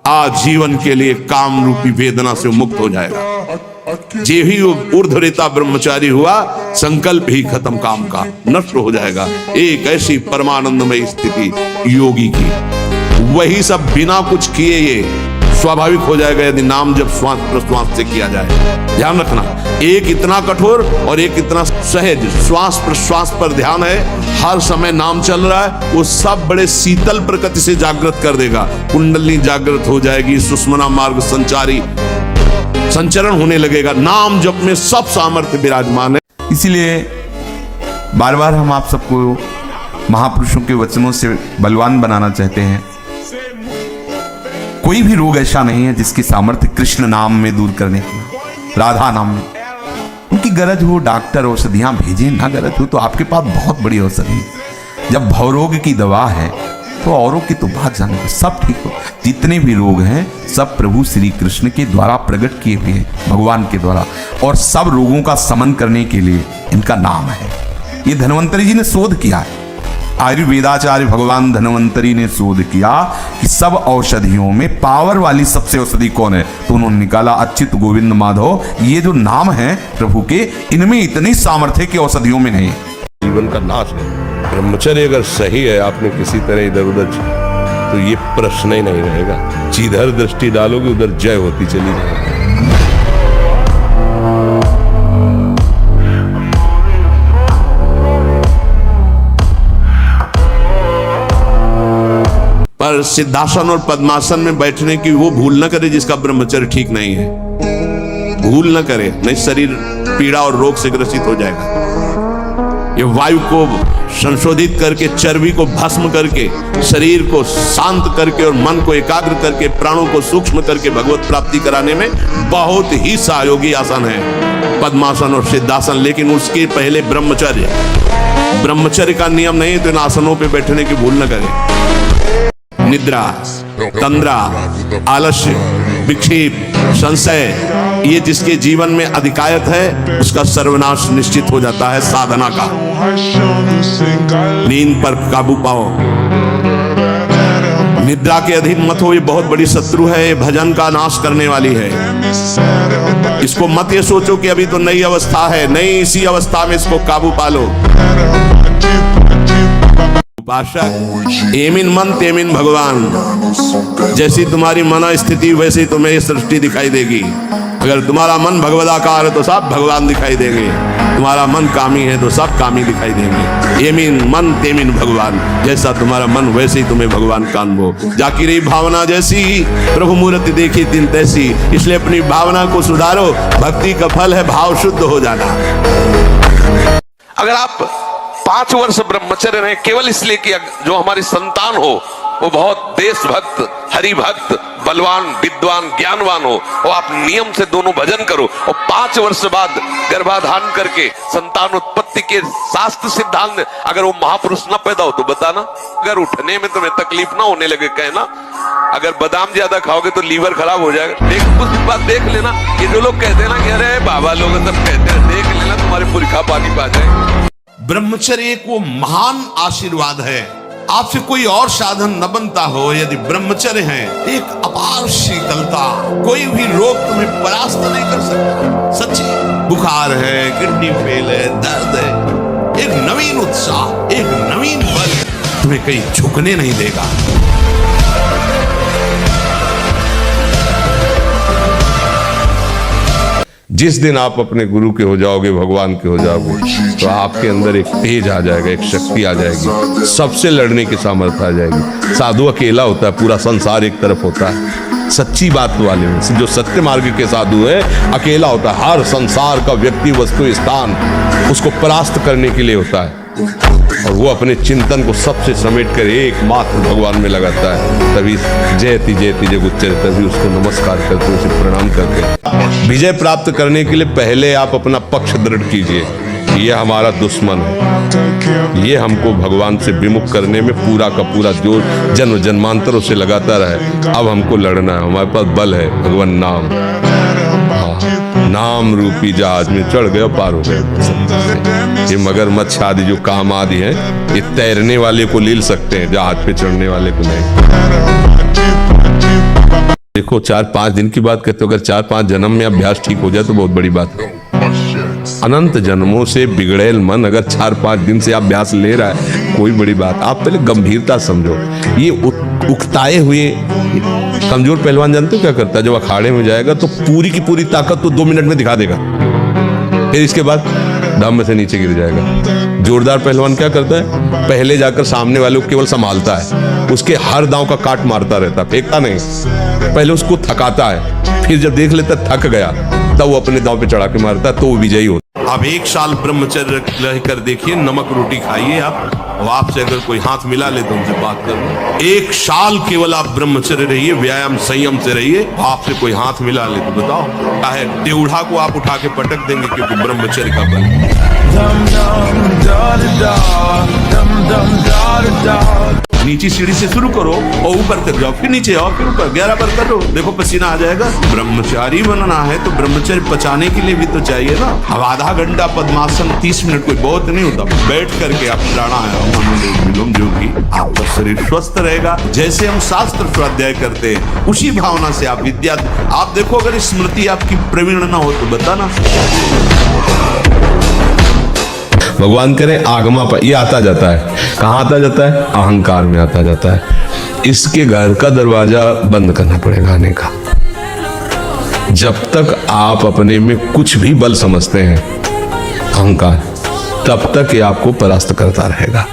आजीवन के लिए काम रूपी वेदना से मुक्त हो जाएगा। जे ही ऊर्ध्वरेता ब्रह्मचारी हुआ, संकल्प ही खत्म काम का, नष्ट हो जाएगा। एक ऐसी परमानंदमय स्थिति योगी की, वही सब बिना कुछ किए ये स्वाभाविक हो जाएगा यदि नाम जब श्वास प्रश्वास से किया जाए। ध्यान रखना, एक इतना कठोर और एक इतना सहज। श्वास प्रश्वास पर ध्यान है, हर समय नाम चल रहा है, वो सब बड़े शीतल प्रकृति से जागृत कर देगा। कुंडली जागृत हो जाएगी, सुषुम्ना मार्ग संचारी संचरण होने लगेगा। नाम जप में सब सामर्थ्य विराजमान है। इसीलिए बार बार हम आप सबको महापुरुषों के वचनों से बलवान बनाना चाहते हैं। कोई भी रोग ऐसा नहीं है जिसकी सामर्थ्य कृष्ण नाम में दूर करने की, राधा नाम में। उनकी गरज हो डॉक्टर औषधियां भेजें, ना गरज हो तो आपके पास बहुत बड़ी औषधि। जब भवरोग की दवा है तो औरों की तो बात जाने को सब ठीक हो। जितने भी रोग हैं सब प्रभु श्री कृष्ण के द्वारा प्रकट किए हुए हैं, भगवान के द्वारा, और सब रोगों का समन करने के लिए इनका नाम है। ये धन्वंतरी जी ने शोध किया है, आयुर्वेदाचार्य भगवान धन्वंतरी ने शोध किया कि सब औषधियों में पावर वाली सबसे औषधि कौन है, तो उन्होंने निकाला अच्युत गोविंद माधव। ये जो नाम है प्रभु के, इनमें इतनी सामर्थ्य की औषधियों में नहीं। जीवन का नाश है। ब्रह्मचर्य अगर सही है, आपने किसी तरह इधर उधर तो ये प्रश्न ही नहीं रहेगा। जिधर दृष्टि डालोगे उधर जय होती चली जाएगी। पर सिद्धासन और पद्मासन में बैठने की वो भूल न करे जिसका ब्रह्मचर्य ठीक नहीं है। भूल न करे, नहीं शरीर पीड़ा और रोग से ग्रसित हो जाएगा। ये वायु को संशोधित करके, चर्बी को भस्म करके, शरीर को शांत करके और मन को एकाग्र करके, प्राणों को सूक्ष्म करके भगवत प्राप्ति कराने में बहुत ही सहयोगी आसन है पद्मासन और सिद्धासन। लेकिन उसके पहले ब्रह्मचर्य, ब्रह्मचर्य का नियम नहीं तो इन आसनों पे बैठने की भूल न करें। निद्रा, तंद्रा, आलस्य, विक्षेप, संशय, ये जिसके जीवन में अधिकायत है उसका सर्वनाश निश्चित हो जाता है साधना का। नींद पर काबू पाओ, निद्रा के अधीन मत हो, ये बहुत बड़ी शत्रु है, ये भजन का नाश करने वाली है। इसको मत ये सोचो कि अभी तो नई अवस्था है, नहीं, इसी अवस्था में इसको काबू पालो। उपासक एमिन मन तेमिन भगवान। जैसी तुम्हारी मना स्थिति वैसी तुम्हें ये सृष्टि दिखाई देगी। अगर तुम्हारा मन भगवदाकार है तो सब भगवान दिखाई देंगे, तुम्हारा मन कामी है तो सब कामी दिखाई देंगे। एमिन मन तेमिन भगवान, जैसा तुम्हारा मन वैसे ही तुम्हें भगवान का अनुभव। जाकी रही भावना जैसी प्रभु मूर्ति देखी दिन तैसी। इसलिए अपनी भावना को सुधारो, भक्ति का फल है भाव शुद्ध हो जाना। अगर आप 5 वर्ष ब्रह्मचर्य रहे केवल इसलिए कि जो हमारी संतान हो वो बहुत देशभक्त, हरिभक्त, बलवान, विद्वान, ज्ञानवान हो, और आप नियम से दोनों भजन करो, और 5 वर्ष बाद गर्भाधान करके संतान उत्पत्ति के शास्त्र सिद्धांत अगर वो महापुरुष न पैदा हो तो बताना। अगर उठने में तुम्हें तकलीफ ना होने लगे कहना। अगर बादाम ज्यादा खाओगे तो लीवर खराब हो जाएगा। कुछ बात देख लेना। ये जो लोग कहते हैं ना कि अरे बाबा लोग सब कहते हैं, देख लेना तुम्हारे पुरखा पानी पा जाए। ब्रह्मचर्य एक वो महान आशीर्वाद है। आपसे कोई और साधन न बनता हो, यदि ब्रह्मचर्य है एक अपार शीतलता, कोई भी रोग तुम्हें परास्त नहीं कर सकता। सच्ची बुखार है, किडनी फेल है, दर्द है, एक नवीन उत्साह, एक नवीन बल तुम्हें कहीं झुकने नहीं देगा। जिस दिन आप अपने गुरु के हो जाओगे, भगवान के हो जाओगे, तो आपके अंदर एक तेज आ जाएगा, एक शक्ति आ जाएगी, सबसे लड़ने की सामर्थ्य आ जाएगी। साधु अकेला होता है, पूरा संसार एक तरफ होता है। सच्ची बात वाले में जो सत्य मार्ग के साधु है, अकेला होता है। हर संसार का व्यक्ति, वस्तु, स्थान उसको परास्त करने के लिए होता है, और वो अपने चिंतन को सबसे समेट कर एकमात्र भगवान में लगाता है। तभी जयति जयति जगुच्चर, तभी उसको नमस्कार करते, उसे प्रणाम करते। विजय प्राप्त करने के लिए पहले आप अपना पक्ष दृढ़ कीजिए। ये हमारा दुश्मन है, ये हमको भगवान से विमुख करने में पूरा का पूरा जोर जन्म जन्मांतरों से लगाता रहे। अब हमको लड़ना है, हमारे पास बल है, भगवान नाम। नाम रूपी जहाज में चढ़ गए, पार हो गए। ये मगरमच्छ आदि जो काम आदि है, ये तैरने वाले को लील सकते हैं, जहाज पे चढ़ने वाले को नहीं। देखो 4-5 दिन की बात करते हो, अगर 4-5 जन्म में अभ्यास ठीक हो जाए तो बहुत बड़ी बात है। अनंत जन्मों से बिगड़ेल मन अगर 4-5 दिन से अभ्यास ले रहा है, कोई बड़ी बात। आप पहले गंभीरता समझो। ये उकताए हुए कमजोर पहलवान जानते हो क्या करता है? जब अखाड़े में जाएगा तो पूरी की पूरी ताकत तो 2 मिनट में दिखा देगा, फिर इसके बाद दम से नीचे गिर जाएगा। जोरदार पहलवान क्या करता है? पहले जाकर सामने वाले को केवल संभालता है, उसके हर दांव का काट मारता रहता, फेंकता नहीं। पहले उसको थकाता है, फिर जब देख लेता थक गया तब वो अपने दांव पे चढ़ा के मारता है, तो वो विजयी होता। अब 1 साल ब्रह्मचर्य रहकर देखिए, नमक रोटी खाइए आप, और आपसे अगर कोई हाथ मिला ले तो उनसे बात करो। 1 साल केवल आप ब्रह्मचर्य रहिए, व्यायाम संयम से रहिए। आपसे कोई हाथ मिला ले तो बताओ, चाहे टेढ़ा को आप उठा के पटक देंगे, क्योंकि ब्रह्मचर्य का बल। नीचे सीढ़ी से शुरू करो और ऊपर तक जाओ, फिर नीचे आओ, फिर ऊपर 11 बार करो, देखो पसीना आ जाएगा। ब्रह्मचारी बनना है तो ब्रह्मचर्य पचाने के लिए भी तो चाहिए ना। अब आधा घंटा पद्मासन 30 मिनट कोई बहुत नहीं होता। बैठ करके आप प्राणायाम, अनुलोम विलोम जो भी, आपका शरीर स्वस्थ रहेगा। जैसे हम शास्त्र स्वाध्याय करते हैं उसी भावना से आप विद्या। आप देखो अगर स्मृति आपकी प्रवीण ना हो तो बताना। भगवान करे आगमा पर ये आता जाता है। कहाँ आता जाता है? अहंकार में आता जाता है। इसके घर का दरवाजा बंद करना पड़ेगा आने का। जब तक आप अपने में कुछ भी बल समझते हैं अहंकार, तब तक ये आपको परास्त करता रहेगा।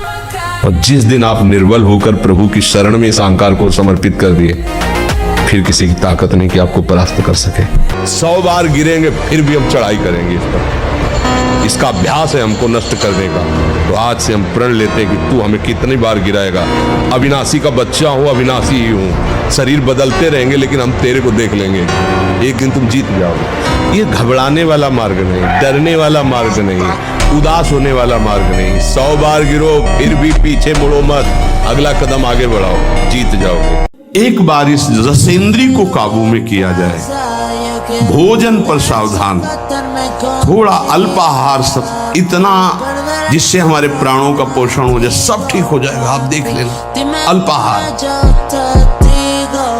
और जिस दिन आप निर्बल होकर प्रभु की शरण में इस अहंकार को समर्पित कर दिए, फिर किसी की ताकत नहीं कि आपको परास्त कर सके। 100 बार गिरेंगे फिर भी हम चढ़ाई करेंगे इस पर। इसका अभ्यास है हमको नष्ट करने का। तो आज से हम प्रण लेते हैं कि तू हमें कितनी बार गिराएगा। अविनाशी का बच्चा हूँ, अविनाशी ही हूँ। शरीर बदलते रहेंगे लेकिन हम तेरे को देख लेंगे, एक दिन तुम जीत जाओगे। ये घबराने वाला मार्ग नहीं, डरने वाला मार्ग नहीं, उदास होने वाला मार्ग नहीं। 100 बार गिरो फिर भी पीछे मुड़ो मत, अगला कदम आगे बढ़ाओ, जीत जाओगे। एक बार इस रसेंद्री को काबू में किया जाए। भोजन पर सावधान, थोड़ा अल्पाहार, सब इतना जिससे हमारे प्राणों का पोषण हो जाए, सब ठीक हो जाएगा। आप देख लेना। अल्पाहार,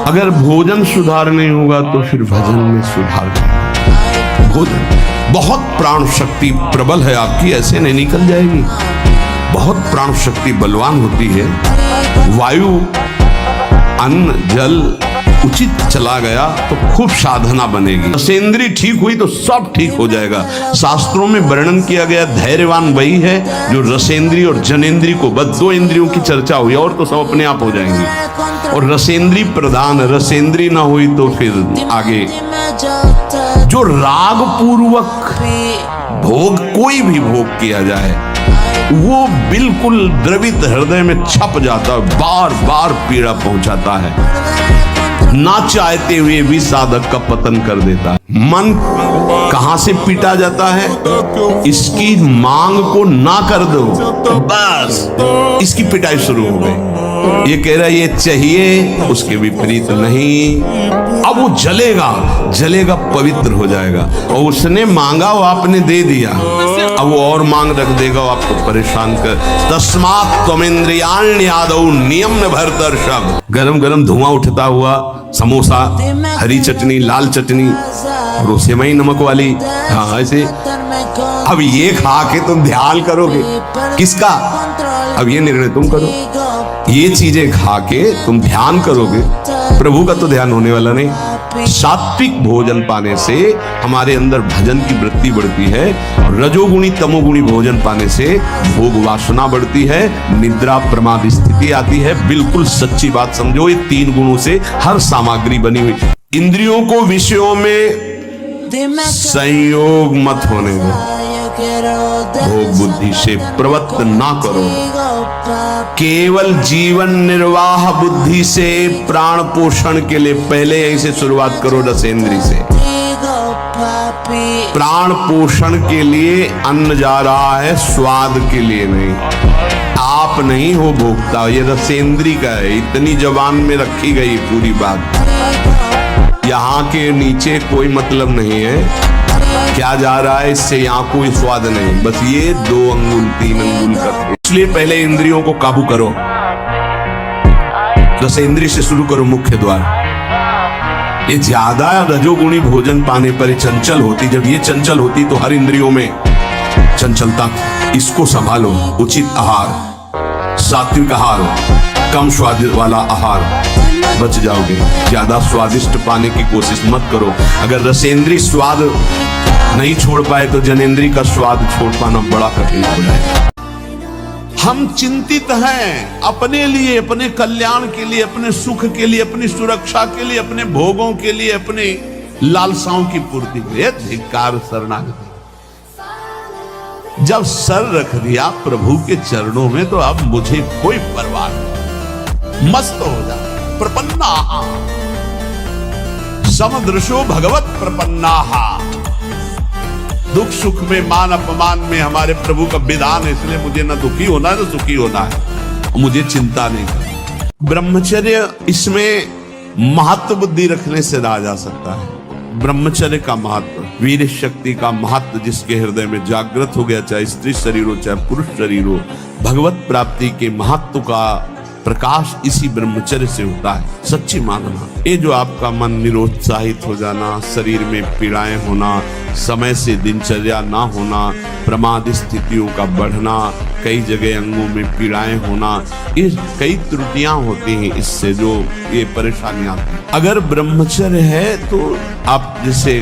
अगर भोजन सुधार नहीं होगा तो फिर भजन में सुधार नहीं। भोजन, बहुत प्राण शक्ति प्रबल है आपकी, ऐसे नहीं निकल जाएगी। बहुत प्राण शक्ति बलवान होती है। वायु, अन्न, जल उचित चला गया तो खूब साधना बनेगी। रसेंद्री ठीक हुई तो सब ठीक हो जाएगा। शास्त्रों में वर्णन किया गया धैर्यवान वही है जो रसेंद्री और जनेंद्री को, बस 2 इंद्रियों की चर्चा हुई और तो सब अपने आप हो जाएंगी। और रसेंद्री प्रधान, रसेंद्री ना हुई तो फिर आगे जो राग पूर्वक भोग, कोई भी भोग किया जाए वो बिल्कुल द्रवित हृदय में छप जाता है, बार बार पीड़ा पहुंचाता है, ना चाहते हुए भी साधक का पतन कर देता है। मन कहां से पीटा जाता है? इसकी मांग को ना कर दो, बस इसकी पिटाई शुरू हो गई। ये कह रहा है ये चाहिए, उसके विपरीत नहीं। अब वो जलेगा, जलेगा, पवित्र हो जाएगा। और उसने मांगा वो आपने दे दिया, अब वो और मांग रख देगा, वो आपको परेशान कर। तस्मात् त्वमिन्द्रियाण्यादौ नियम्य भरतर्षभ। गरम गरम धुआं उठता हुआ समोसा, हरी चटनी, लाल चटनी, और सेवई नमक वाली, हाँ ऐसे। अब ये खा के तुम ध्यान करोगे किसका? अब ये निर्णय तुम करो। ये चीजें खा के तुम ध्यान करोगे, प्रभु का तो ध्यान होने वाला नहीं। सात्विक भोजन पाने से हमारे अंदर भजन की वृत्ति बढ़ती है, और रजोगुणी तमोगुणी भोजन पाने से भोग वासना बढ़ती है, निद्रा प्रमाद स्थिति आती है। बिल्कुल सच्ची बात समझो, ये 3 गुणों से हर सामग्री बनी हुई। इंद्रियों को विषयों में संयोग मत होने दो, भोग बुद्धि से प्रवृत्त ना करो। केवल जीवन निर्वाह बुद्धि से प्राण पोषण के लिए पहले यहीं से शुरुआत करो। रसेंद्री से प्राण पोषण के लिए अन्न जा रहा है, स्वाद के लिए नहीं। आप नहीं हो भोक्ता, ये रसेंद्री का है। इतनी जबान में रखी गई पूरी बात। यहाँ के नीचे कोई मतलब नहीं है क्या जा रहा है, इससे यहाँ कोई स्वाद नहीं। बस ये 2 अंगुल 3 अंगुल का। इसलिए पहले इंद्रियों को काबू करो, रसेंद्री से शुरू करो, मुख्य द्वार। ये ज्यादा रजोगुणी भोजन पाने पर ही चंचल होती। जब ये चंचल होती तो हर इंद्रियों में चंचलता। इसको संभालो। उचित आहार, सात्विक आहार, कम स्वाद वाला आहार, बच जाओगे। ज्यादा स्वादिष्ट पाने की कोशिश मत करो। अगर रसेंद्री स्वाद नहीं छोड़ पाए तो जनेंद्री का स्वाद छोड़ पाना बड़ा कठिन हो जाएगा। हम चिंतित हैं अपने लिए, अपने कल्याण के लिए, अपने सुख के लिए, अपनी सुरक्षा के लिए, अपने भोगों के लिए, अपने लालसाओं की पूर्ति के लिए। धिक्कार शरणागति। जब सर रख दिया प्रभु के चरणों में तो अब मुझे कोई परवाह नहीं। मस्त हो जा। प्रपन्नाहा समदृशो भगवत प्रपन्नाहा। दुख सुख में, मान अपमान में हमारे प्रभु का विधान है, इसलिए मुझे ना दुखी होना है ना सुखी होना है। मुझे चिंता नहीं करनी। ब्रह्मचर्य, इसमें महत्व बुद्धि रखने से रहा जा सकता है। ब्रह्मचर्य का महत्व, वीर शक्ति का महत्व जिसके हृदय में जागृत हो गया, चाहे स्त्री शरीर हो चाहे पुरुष शरीर हो, भगवत प्राप्ति के महत्व का प्रकाश इसी ब्रह्मचर्य से होता है। सच्ची मानना। ये जो आपका मन निरुत्साहित हो जाना, शरीर में पीड़ाएं होना, समय से दिनचर्या ना होना, प्रमाद स्थितियों का बढ़ना, कई जगह अंगों में पीड़ाएं होना, ये कई त्रुटियां होती हैं। इससे जो ये परेशानियां आती हैं। अगर ब्रह्मचर्य है तो आप जैसे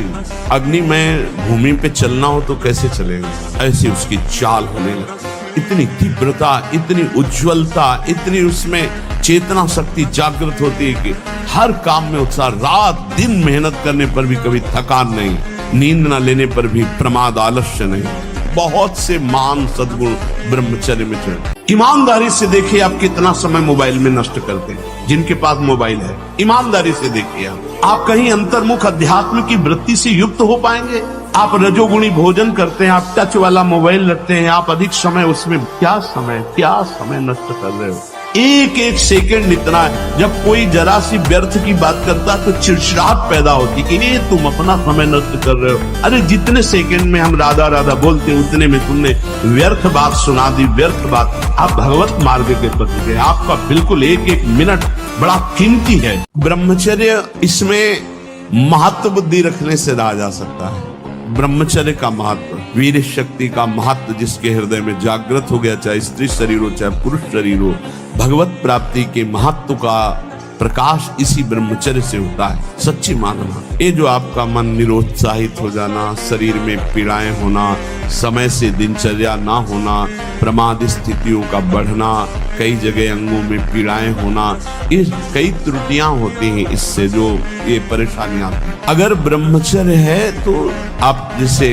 अग्निमय भूमि पे चलना हो तो कैसे चलेगा, ऐसी उसकी चाल होने लगती। इतनी तीव्रता, इतनी उज्ज्वलता, इतनी उसमें चेतना शक्ति जागृत होती है कि हर काम में उत्साह। रात दिन मेहनत करने पर भी कभी थकान नहीं, नींद न लेने पर भी प्रमाद आलस्य नहीं। बहुत से मान सद्गुण ब्रह्मचर्य में चढ़े। ईमानदारी से देखिए आप कितना समय मोबाइल में नष्ट करते हैं। जिनके पास मोबाइल है, ईमानदारी से देखिए आप कहीं अंतर्मुख अध्यात्म की वृत्ति से युक्त हो पाएंगे। आप रजोगुणी भोजन करते हैं, आप टच वाला मोबाइल रखते हैं, आप अधिक समय उसमें क्या समय नष्ट कर रहे हो। एक एक सेकंड इतना है। जब कोई जरा सी व्यर्थ की बात करता तो चिड़चिड़ाहट पैदा होती कि ये तुम अपना समय नष्ट कर रहे हो। अरे जितने सेकंड में हम राधा राधा बोलते हैं उतने में तुमने व्यर्थ बात सुना दी, व्यर्थ बात। आप भगवत मार्ग के प्रति गए। आपका बिल्कुल एक एक मिनट बड़ा कीमती है। ब्रह्मचर्य, इसमें महत्व बुद्धि रखने से रहा जा सकता है। ब्रह्मचर्य का महत्व, वीर शक्ति का महत्व जिसके हृदय में जागृत हो गया, चाहे स्त्री शरीर हो चाहे पुरुष शरीर हो, भगवत प्राप्ति के महत्व का प्रकाश इसी ब्रह्मचर्य से होता है। सच्ची मानना। ये जो आपका मन निरुत्साहित हो जाना, शरीर में पीड़ाएं होना, समय से दिनचर्या ना होना, प्रमाद स्थितियों का बढ़ना, कई जगह अंगों में पीड़ाएं होना, ये कई त्रुटियां होती हैं। इससे जो ये परेशानियां आती हैं। अगर ब्रह्मचर्य है तो आप जैसे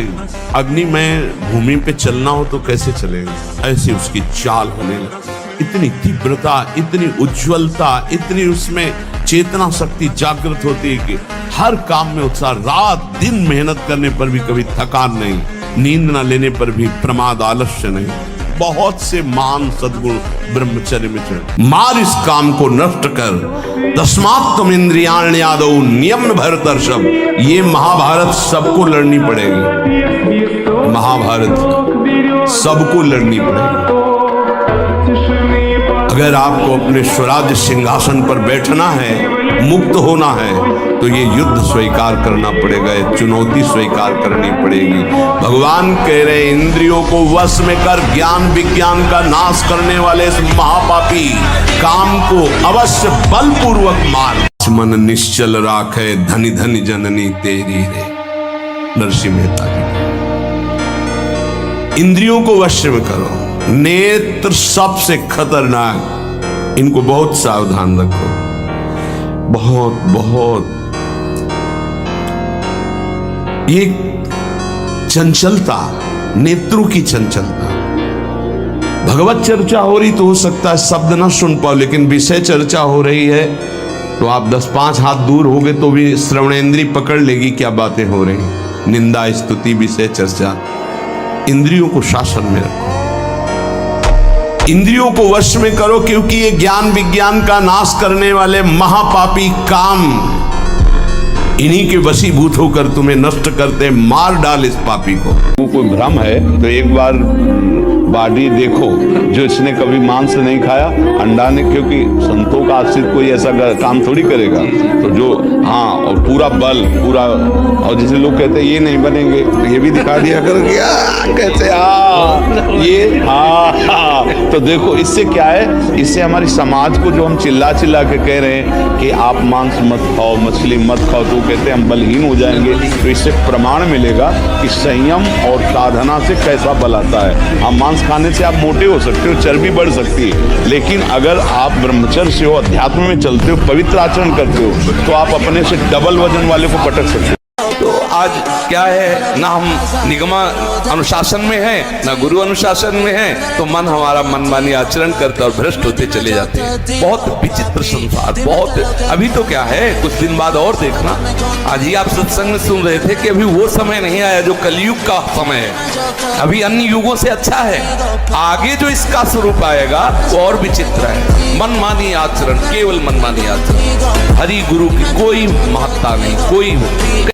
अग्निमय भूमि पे चलना हो तो कैसे चलेगा, ऐसी उसकी चाल होने लगती। इतनी तीव्रता, इतनी उज्ज्वलता, इतनी उसमें चेतना शक्ति जागृत होती है कि हर काम में उत्साह। रात दिन मेहनत करने पर भी कभी थकान नहीं, नींद न लेने पर भी प्रमाद आलस्य नहीं। बहुत से मान सद्गुण ब्रह्मचर्य में चढ़े। मार इस काम को नष्ट कर। तस्मात् तुम इंद्रियाणि आदौ नियम्य भरतर्षभ। ये महाभारत सबको लड़नी पड़ेगी। महाभारत सबको लड़नी पड़ेगी। अगर आपको अपने स्वराज्य सिंहासन पर बैठना है, मुक्त होना है, तो ये युद्ध स्वीकार करना पड़ेगा, ये चुनौती स्वीकार करनी पड़ेगी। भगवान कह रहे इंद्रियों को वश में कर ज्ञान विज्ञान का नाश करने वाले इस महापापी काम को अवश्य बलपूर्वक मार। मन निश्चल राखे धनी धनी जननी तेरी रे। नरसिंह मेहता जी। इंद्रियों को वश में करो। नेत्र सबसे खतरनाक, इनको बहुत सावधान रखो। बहुत बहुत ये चंचलता, नेत्रों की चंचलता। भगवत चर्चा हो रही तो हो सकता है शब्द ना सुन पाओ, लेकिन विषय चर्चा हो रही है तो आप 10-5 हाथ दूर होगे तो भी श्रवणेंद्री पकड़ लेगी क्या बातें हो रही। निंदा स्तुति विषय चर्चा। इंद्रियों को शासन में रखो, इंद्रियों को वश में करो, क्योंकि ये ज्ञान विज्ञान का नाश करने वाले महापापी काम इन्हीं के वशीभूत होकर तुम्हें नष्ट करते, मार डाल इस पापी को। वो कोई भ्रम है तो एक बार बॉडी देखो, जो इसने कभी मांस नहीं खाया, अंडा ने, क्योंकि संतों का आश्रित कोई ऐसा काम थोड़ी करेगा, तो जो हाँ और पूरा बल पूरा, और जैसे लोग कहते हैं ये नहीं बनेंगे तो ये भी दिखा दिया कर गया कैसे, हाँ ये हाँ। तो देखो इससे क्या है, इससे हमारी समाज को जो हम चिल्ला चिल्ला के कह रहे हैं कि आप मांस मत खाओ, मछली मत खाओ, तो कहते हैं हम बलहीन हो जाएंगे, तो इससे प्रमाण मिलेगा कि संयम और साधना से कैसा बल आता है। हम मांस खाने से आप मोटे हो सकते हो, चर्बी बढ़ सकती है, लेकिन अगर आप ब्रह्मचर्य से हो, अध्यात्म में चलते हो, पवित्र आचरण करते हो, तो आप अपने से डबल वजन वाले को पटक सकते हो। तो आज क्या है, ना हम निगमा अनुशासन में हैं, ना गुरु अनुशासन में हैं, तो मन हमारा मनमानी आचरण करता और भ्रष्ट होते चले जाते हैं। बहुत विचित्र संसार, बहुत। अभी तो क्या है, कुछ दिन बाद और देखना, आज ही आप सत्संग में सुन रहे थे कि अभी वो समय नहीं आया जो कलयुग का समय है, अभी अन्य युगों से अच्छा है। आगे जो इसका स्वरूप आएगा वो और विचित्र है। मनमानी आचरण, केवल मनमानी आचरण, हरि गुरु की कोई महत्ता नहीं, कोई।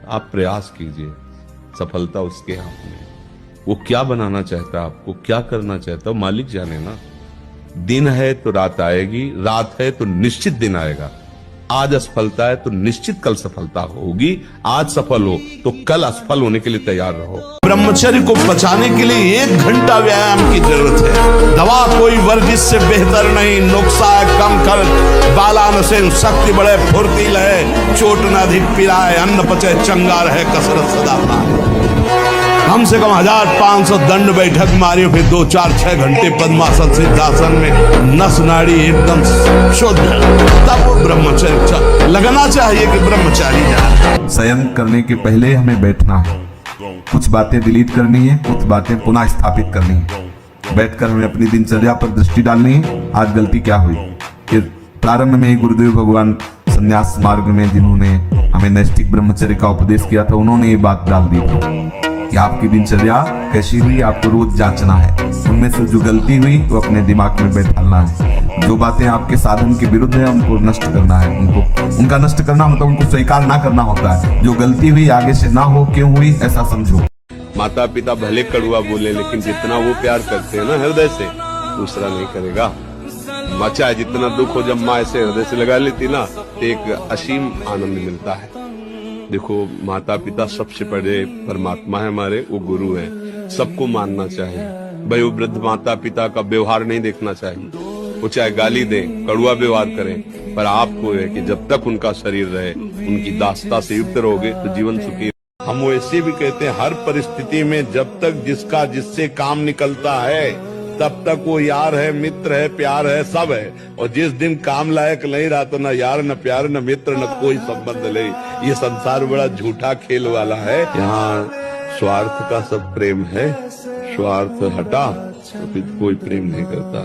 आप प्रयास कीजिए, सफलता उसके हाथ में। वो क्या बनाना चाहता है, आपको क्या करना चाहता है, मालिक जाने ना। दिन है तो रात आएगी, रात है तो निश्चित दिन आएगा। आज असफलता है तो निश्चित कल सफलता होगी। आज सफल हो तो कल असफल होने के लिए तैयार रहो। ब्रह्मचर्य को बचाने के लिए 1 घंटा व्यायाम की जरूरत है। दवा कोई वर्जिश से बेहतर नहीं, नुक्सा है कम खर्च, बालान से शक्ति बढ़े, फुर्तील है, चोट न अधिक पिराए, अन्न पचे चंगा रहे, कसरत सदा पाए। कम से कम 1500 दंड बैठक मारियो, फिर 2, 4, 6 घंटे पद्मासन सिद्धासन में, नस नाड़ी एकदम शुद्ध, तब वो ब्रह्मचर्य लगना चाहिए कि ब्रह्मचारी जाए। शयन करने के पहले हमें बैठना है, कुछ बातें डिलीट करनी है, कुछ बातें पुनः स्थापित करनी है। बैठकर हमें अपनी दिनचर्या पर दृष्टि डालनी है। आज गलती क्या हुई, कि प्रारंभ में ही गुरुदेव भगवान संन्यास मार्ग में जिन्होंने हमें नैष्ठिक ब्रह्मचर्य का उपदेश किया था, उन्होंने ये बात डाल दी थी कि आपकी दिनचर्या कैसी हुई, आपको रोज जांचना है। उनमें से जो गलती हुई तो अपने दिमाग में बैठाना है। जो बातें आपके साधन के विरुद्ध है उनको नष्ट करना है, उनका नष्ट करना मतलब उनको स्वीकार ना करना होता है। जो गलती हुई आगे से ना हो, क्यों हुई ऐसा समझो। माता पिता भले कड़वा बोले, लेकिन जितना वो प्यार करते हैं ना हृदय से, दूसरा नहीं करेगा। चाहे जितना दुख हो, जब माँ ऐसे हृदय से लगा लेती ना, तो एक असीम आनंद मिलता है। देखो माता पिता सबसे बड़े परमात्मा है हमारे, वो गुरु है, सबको मानना चाहिए। वयोवृद्ध माता पिता का व्यवहार नहीं देखना चाहिए, वो चाहे गाली दें, कड़वा व्यवहार करें, पर आपको है कि जब तक उनका शरीर रहे, उनकी दासता से युक्त रहोगे तो जीवन सुखी। हम वैसे भी कहते हैं, हर परिस्थिति में जब तक जिसका जिससे काम निकलता है, तब तक वो यार है, मित्र है, प्यार है, सब है। और जिस दिन काम लायक नहीं रहा तो न यार, न प्यार, न मित्र, न कोई संबंध नहीं। ये संसार बड़ा झूठा खेल वाला है। यहाँ स्वार्थ का सब प्रेम है, स्वार्थ हटा तो फिर कोई प्रेम नहीं करता।